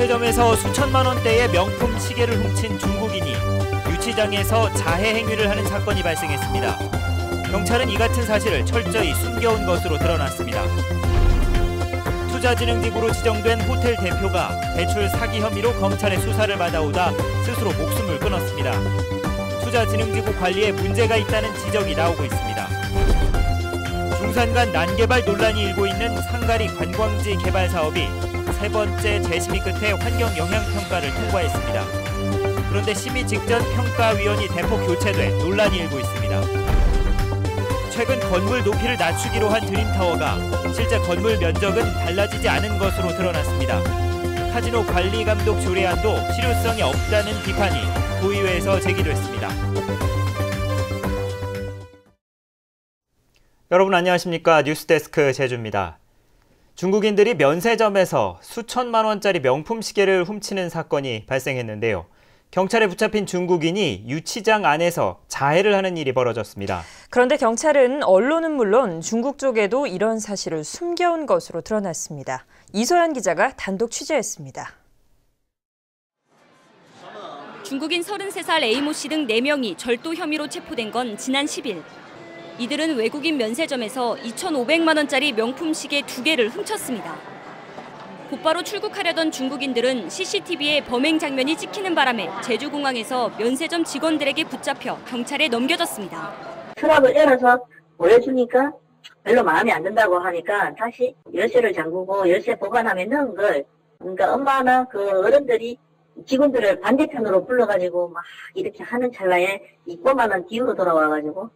면세점에서 수천만 원대의 명품 시계를 훔친 중국인이 유치장에서 자해 행위를 하는 사건이 발생했습니다. 경찰은 이 같은 사실을 철저히 숨겨온 것으로 드러났습니다. 투자진흥직으로 지정된 호텔 대표가 대출 사기 혐의로 검찰의 수사를 받아오다 스스로 목숨을 끊었습니다. 투자진흥지구 관리에 문제가 있다는 지적이 나오고 있습니다. 중산 간 난개발 논란이 일고 있는 상가리 관광지 개발 사업이 세 번째 재심의 끝에 환경 영향 평가를 통과했습니다. 그런데 심의 직전 평가위원이 대폭 교체돼 논란이 일고 있습니다. 최근 건물 높이를 낮추기로 한 드림타워가 실제 건물 면적은 달라지지 않은 것으로 드러났습니다. 카지노 관리감독 조례안도 실효성이 없다는 비판이 도의회에서 제기됐습니다. 여러분 안녕하십니까? 뉴스데스크 제주입니다. 중국인들이 면세점에서 수천만 원짜리 명품 시계를 훔치는 사건이 발생했는데요. 경찰에 붙잡힌 중국인이 유치장 안에서 자해를 하는 일이 벌어졌습니다. 그런데 경찰은 언론은 물론 중국 쪽에도 이런 사실을 숨겨온 것으로 드러났습니다. 이소연 기자가 단독 취재했습니다. 중국인 33살 A모 씨 등 4명이 절도 혐의로 체포된 건 지난 10일. 이들은 외국인 면세점에서 2,500만 원짜리 명품 시계 2개를 훔쳤습니다. 곧바로 출국하려던 중국인들은 CCTV에 범행 장면이 찍히는 바람에 제주공항에서 면세점 직원들에게 붙잡혀 경찰에 넘겨졌습니다. 트럭을 열어서 보여주니까 별로 마음에 안 든다고 하니까 다시 열쇠를 잠그고 열쇠 보관함에 넣은 걸, 그러니까 엄마나 그 어른들이 직원들을 반대편으로 불러가지고 막 이렇게 하는 찰나에 이 꼬마는 뒤로 돌아와가지고.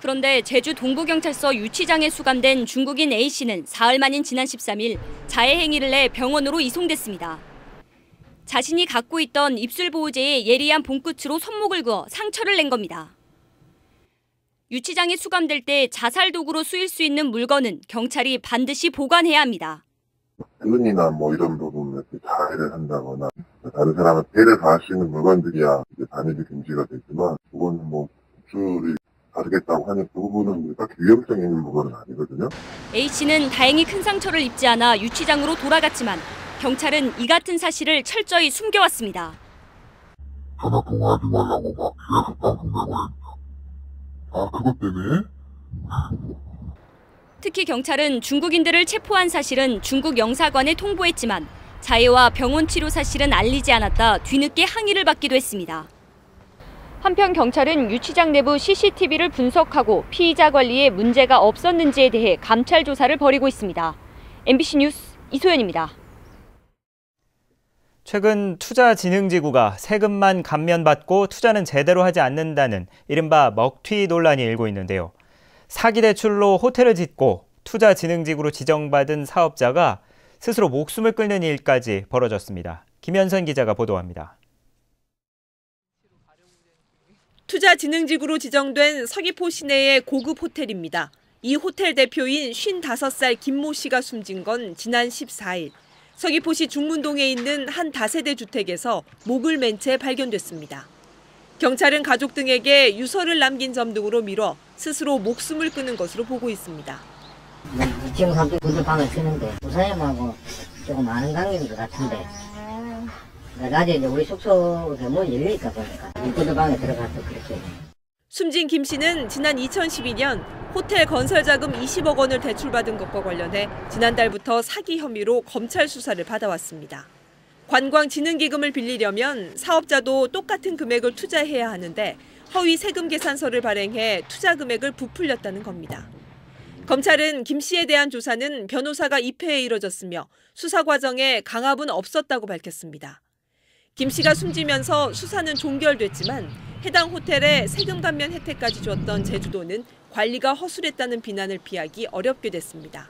그런데 제주 동부경찰서 유치장에 수감된 중국인 A씨는 사흘 만인 지난 13일 자해 행위를 내 병원으로 이송됐습니다. 자신이 갖고 있던 입술보호제에 예리한 봉끝으로 손목을 그어 상처를 낸 겁니다. 유치장에 수감될 때 자살 도구로 쓰일 수 있는 물건은 경찰이 반드시 보관해야 합니다. 돈이나 이런 부분에 자해를 한다거나 다른 사람한테 해를 가할 수 있는 물건들이야 이제 반입이 금지가 되지만, 그거는 입술이 가르겠다고 하는 그 부분은 딱히 위험성이 있는 물건은 아니거든요. A씨는 다행히 큰 상처를 입지 않아 유치장으로 돌아갔지만 경찰은 이 같은 사실을 철저히 숨겨왔습니다. 전화 통화하지 말라고 막 계속 방송되고 했다. 그것 때문에? 특히 경찰은 중국인들을 체포한 사실은 중국 영사관에 통보했지만 자해와 병원 치료 사실은 알리지 않았다 뒤늦게 항의를 받기도 했습니다. 한편 경찰은 유치장 내부 CCTV를 분석하고 피의자 관리에 문제가 없었는지에 대해 감찰 조사를 벌이고 있습니다. MBC 뉴스 이소연입니다. 최근 투자진흥지구가 세금만 감면받고 투자는 제대로 하지 않는다는 이른바 먹튀 논란이 일고 있는데요. 사기 대출로 호텔을 짓고 투자진흥지구로 지정받은 사업자가 스스로 목숨을 끊는 일까지 벌어졌습니다. 김현선 기자가 보도합니다. 투자진흥지구로 지정된 서귀포 시내의 고급 호텔입니다. 이 호텔 대표인 55살 김모 씨가 숨진 건 지난 14일. 서귀포시 중문동에 있는 한 다세대 주택에서 목을 맨 채 발견됐습니다. 경찰은 가족 등에게 유서를 남긴 점 등으로 미뤄 스스로 목숨을 끊은 것으로 보고 있습니다. 지금 함께 구두방을 쓰는데 부사님하고 조금 아는 관계인 것 같은데, 낮에 이제 우리 숙소에 문이 열려있다 보니까 이 구두방에 들어가서 그렇게. 숨진 김 씨는 지난 2012년 호텔 건설 자금 20억 원을 대출받은 것과 관련해 지난달부터 사기 혐의로 검찰 수사를 받아왔습니다. 관광진흥기금을 빌리려면 사업자도 똑같은 금액을 투자해야 하는데 허위 세금 계산서를 발행해 투자 금액을 부풀렸다는 겁니다. 검찰은 김 씨에 대한 조사는 변호사가 입회해 이뤄졌으며 수사 과정에 강압은 없었다고 밝혔습니다. 김 씨가 숨지면서 수사는 종결됐지만 해당 호텔에 세금 감면 혜택까지 줬던 제주도는 관리가 허술했다는 비난을 피하기 어렵게 됐습니다.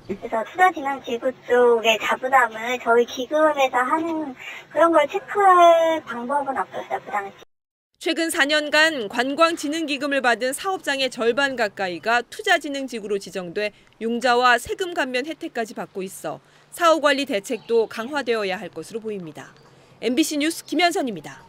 그래서 투자진흥지구 쪽의 자부담을 저희 기금에서 하는 그런 걸 체크할 방법은 없었어요, 그 당시. 최근 4년간 관광진흥기금을 받은 사업장의 절반 가까이가 투자진흥지구로 지정돼 융자와 세금 감면 혜택까지 받고 있어 사후관리 대책도 강화되어야 할 것으로 보입니다. MBC 뉴스 김현선입니다.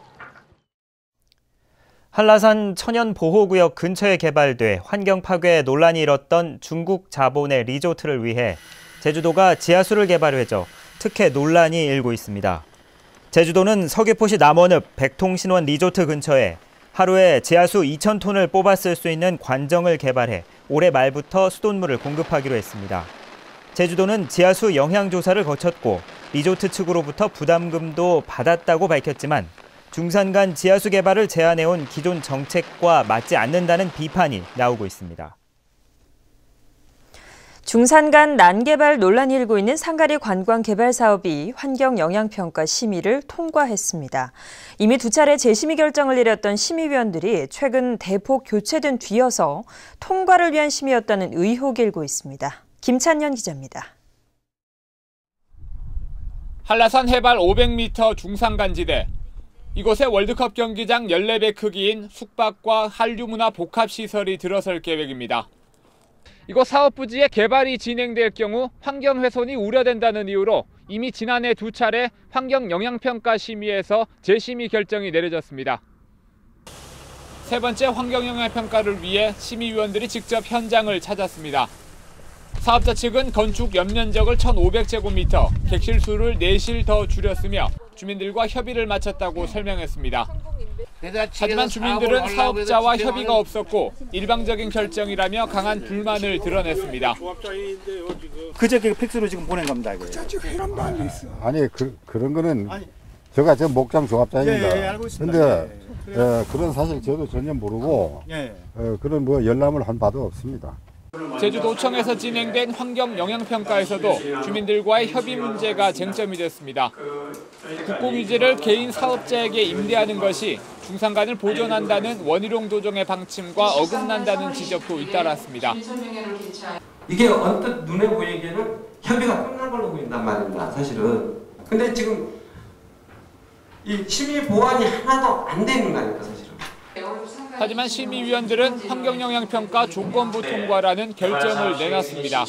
한라산 천연보호구역 근처에 개발돼 환경 파괴 논란이 일었던 중국 자본의 리조트를 위해 제주도가 지하수를 개발해줘 특혜 논란이 일고 있습니다. 제주도는 서귀포시 남원읍 백통신원 리조트 근처에 하루에 지하수 2,000톤을 뽑아 쓸 수 있는 관정을 개발해 올해 말부터 수돗물을 공급하기로 했습니다. 제주도는 지하수 영향조사를 거쳤고 리조트 측으로부터 부담금도 받았다고 밝혔지만 중산간 지하수 개발을 제안해온 기존 정책과 맞지 않는다는 비판이 나오고 있습니다. 중산간 난개발 논란이 일고 있는 상가리 관광 개발 사업이 환경영향평가 심의를 통과했습니다. 이미 2차례 재심의 결정을 내렸던 심의위원들이 최근 대폭 교체된 뒤여서 통과를 위한 심의였다는 의혹이 일고 있습니다. 김찬현 기자입니다. 한라산 해발 500m 중산간지대. 이곳에 월드컵 경기장 14배 크기인 숙박과 한류문화 복합시설이 들어설 계획입니다. 이곳 사업 부지에 개발이 진행될 경우 환경훼손이 우려된다는 이유로 이미 지난해 2차례 환경영향평가 심의에서 재심의 결정이 내려졌습니다. 세 번째 환경영향평가를 위해 심의위원들이 직접 현장을 찾았습니다. 사업자 측은 건축 연면적을 1,500제곱미터, 객실수를 4실 더 줄였으며 주민들과 협의를 마쳤다고 설명했습니다. 하지만 주민들은 사업자와 협의가 없었고 일방적인 결정이라며 강한 불만을 드러냈습니다. 그저께 팩스로 지금 보낸 겁니다. 아니 그런 거는 제가 지금 목장 조합장입니다. 예, 알고 있습니다. 근데 그런 사실 저도 전혀 모르고 그런 뭐 열람을 한 바도 없습니다. 제주도청에서 진행된 환경영향평가에서도 주민들과의 협의 문제가 쟁점이 됐습니다. 국공유지를 개인 사업자에게 임대하는 것이 중산간을 보존한다는 원희룡 도정의 방침과 어긋난다는 지적도 잇따랐습니다. 이게 언뜻 눈에 보이기에는 협의가 끝난 걸로 보인단 말입니다. 사실은. 근데 지금 이 심의 보완이 하나도 안 되는 거 아닙니까, 사실은. 하지만 심의위원들은 환경영향평가 조건부 통과라는 결정을 내놨습니다.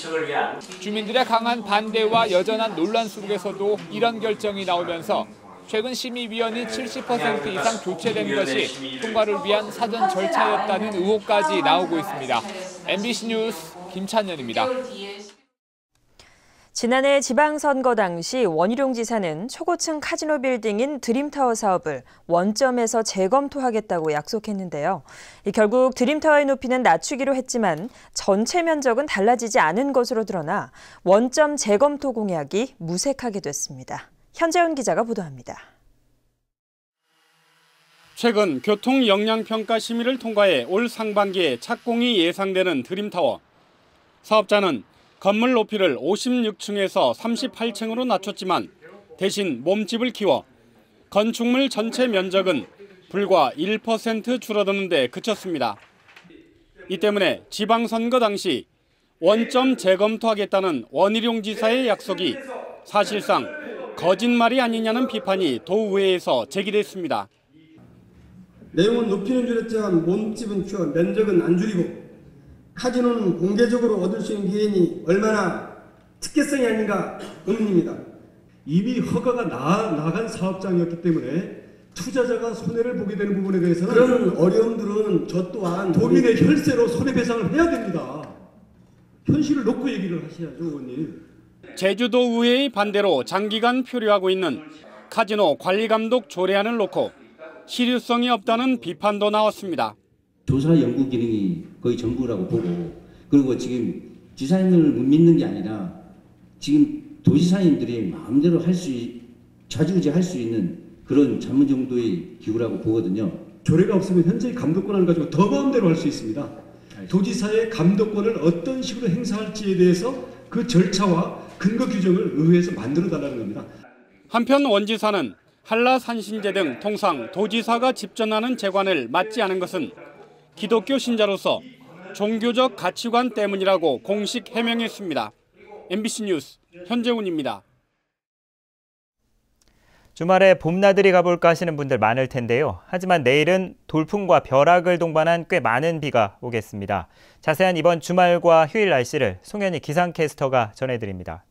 주민들의 강한 반대와 여전한 논란 속에서도 이런 결정이 나오면서 최근 심의위원이 70% 이상 교체된 것이 통과를 위한 사전 절차였다는 의혹까지 나오고 있습니다. MBC 뉴스 김찬현입니다. 지난해 지방선거 당시 원희룡 지사는 초고층 카지노 빌딩인 드림타워 사업을 원점에서 재검토하겠다고 약속했는데요. 결국 드림타워의 높이는 낮추기로 했지만 전체 면적은 달라지지 않은 것으로 드러나 원점 재검토 공약이 무색하게 됐습니다. 현재훈 기자가 보도합니다. 최근 교통영향평가 심의를 통과해 올 상반기에 착공이 예상되는 드림타워. 사업자는 건물 높이를 56층에서 38층으로 낮췄지만 대신 몸집을 키워 건축물 전체 면적은 불과 1% 줄어드는 데 그쳤습니다. 이 때문에 지방선거 당시 원점 재검토하겠다는 원희룡 지사의 약속이 사실상 거짓말이 아니냐는 비판이 도의회에서 제기됐습니다. 내용은 높이는 줄였지만 몸집은 키워 면적은 안 줄이고 카지노는 공개적으로 얻을 수 있는 기회니 얼마나 특혜성이 아닌가 의문입니다. 이미 허가가 나간 사업장이었기 때문에 투자자가 손해를 보게 되는 부분에 대해서는 그런 어려움들은 저 또한 도민의 혈세로 손해배상을 해야 됩니다. 현실을 놓고 얘기를 하셔야죠, 의원님. 제주도 의회의 반대로 장기간 표류하고 있는 카지노 관리감독 조례안을 놓고 실효성이 없다는 비판도 나왔습니다. 조사 연구 기능이 거의 전부라고 보고, 그리고 지금 지사님을 못 믿는 게 아니라 지금 도지사님들이 마음대로 좌지우지할 수 있는 그런 전문 정도의 기구라고 보거든요. 조례가 없으면 현재의 감독권을 가지고 더 마음대로 할 수 있습니다. 도지사의 감독권을 어떤 식으로 행사할지에 대해서 그 절차와 근거 규정을 의회에서 만들어달라는 겁니다. 한편 원 지사는 한라산신제 등 통상 도지사가 집전하는 재관을 맡지 않은 것은 기독교 신자로서 종교적 가치관 때문이라고 공식 해명했습니다. MBC 뉴스 현재훈입니다. 주말에 봄나들이 가볼까 하시는 분들 많을 텐데요. 하지만 내일은 돌풍과 벼락을 동반한 꽤 많은 비가 오겠습니다. 자세한 이번 주말과 휴일 날씨를 송현희 기상캐스터가 전해드립니다.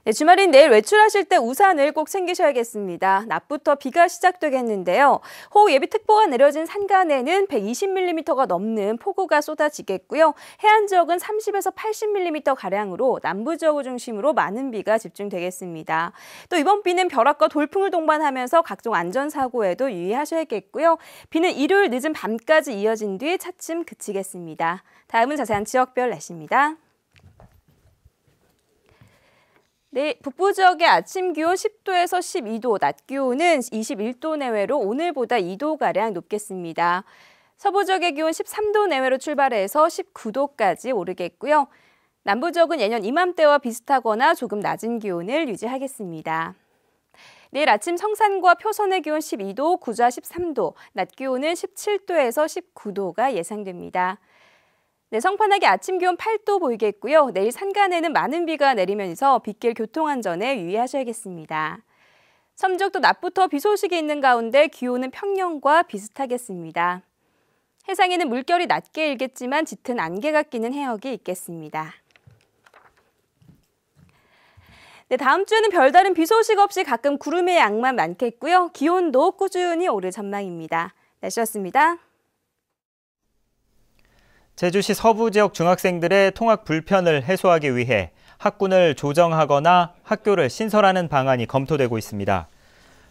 네, 주말인 내일 외출하실 때 우산을 꼭 챙기셔야겠습니다. 낮부터 비가 시작되겠는데요. 호우예비특보가 내려진 산간에는 120mm가 넘는 폭우가 쏟아지겠고요. 해안 지역은 30에서 80mm가량으로 남부 지역을 중심으로 많은 비가 집중되겠습니다. 또 이번 비는 벼락과 돌풍을 동반하면서 각종 안전사고에도 유의하셔야겠고요. 비는 일요일 늦은 밤까지 이어진 뒤 차츰 그치겠습니다. 다음은 자세한 지역별 날씨입니다. 네, 북부 지역의 아침 기온 10도에서 12도, 낮 기온은 21도 내외로 오늘보다 2도가량 높겠습니다. 서부 지역의 기온 13도 내외로 출발해서 19도까지 오르겠고요. 남부 지역은 예년 이맘때와 비슷하거나 조금 낮은 기온을 유지하겠습니다. 내일 아침 성산과 표선의 기온 12도, 구좌 13도, 낮 기온은 17도에서 19도가 예상됩니다. 네, 성판하게 아침 기온 8도 보이겠고요. 내일 산간에는 많은 비가 내리면서 빗길 교통안전에 유의하셔야겠습니다. 섬지역도 낮부터 비 소식이 있는 가운데 기온은 평년과 비슷하겠습니다. 해상에는 물결이 낮게 일겠지만 짙은 안개가 끼는 해역이 있겠습니다. 네, 다음 주에는 별다른 비 소식 없이 가끔 구름의 양만 많겠고요. 기온도 꾸준히 오를 전망입니다. 날씨였습니다. 제주시 서부 지역 중학생들의 통학 불편을 해소하기 위해 학군을 조정하거나 학교를 신설하는 방안이 검토되고 있습니다.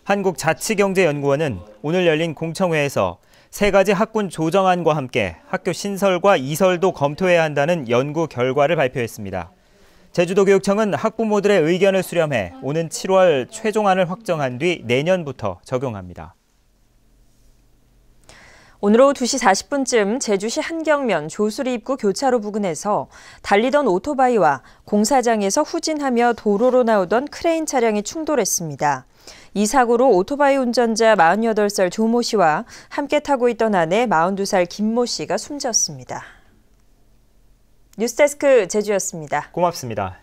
한국자치경제연구원은 오늘 열린 공청회에서 3가지 학군 조정안과 함께 학교 신설과 이설도 검토해야 한다는 연구 결과를 발표했습니다. 제주도교육청은 학부모들의 의견을 수렴해 오는 7월 최종안을 확정한 뒤 내년부터 적용합니다. 오늘 오후 2시 40분쯤 제주시 한경면 조수리 입구 교차로 부근에서 달리던 오토바이와 공사장에서 후진하며 도로로 나오던 크레인 차량이 충돌했습니다. 이 사고로 오토바이 운전자 48살 조모 씨와 함께 타고 있던 아내 42살 김모 씨가 숨졌습니다. 뉴스데스크 제주였습니다. 고맙습니다.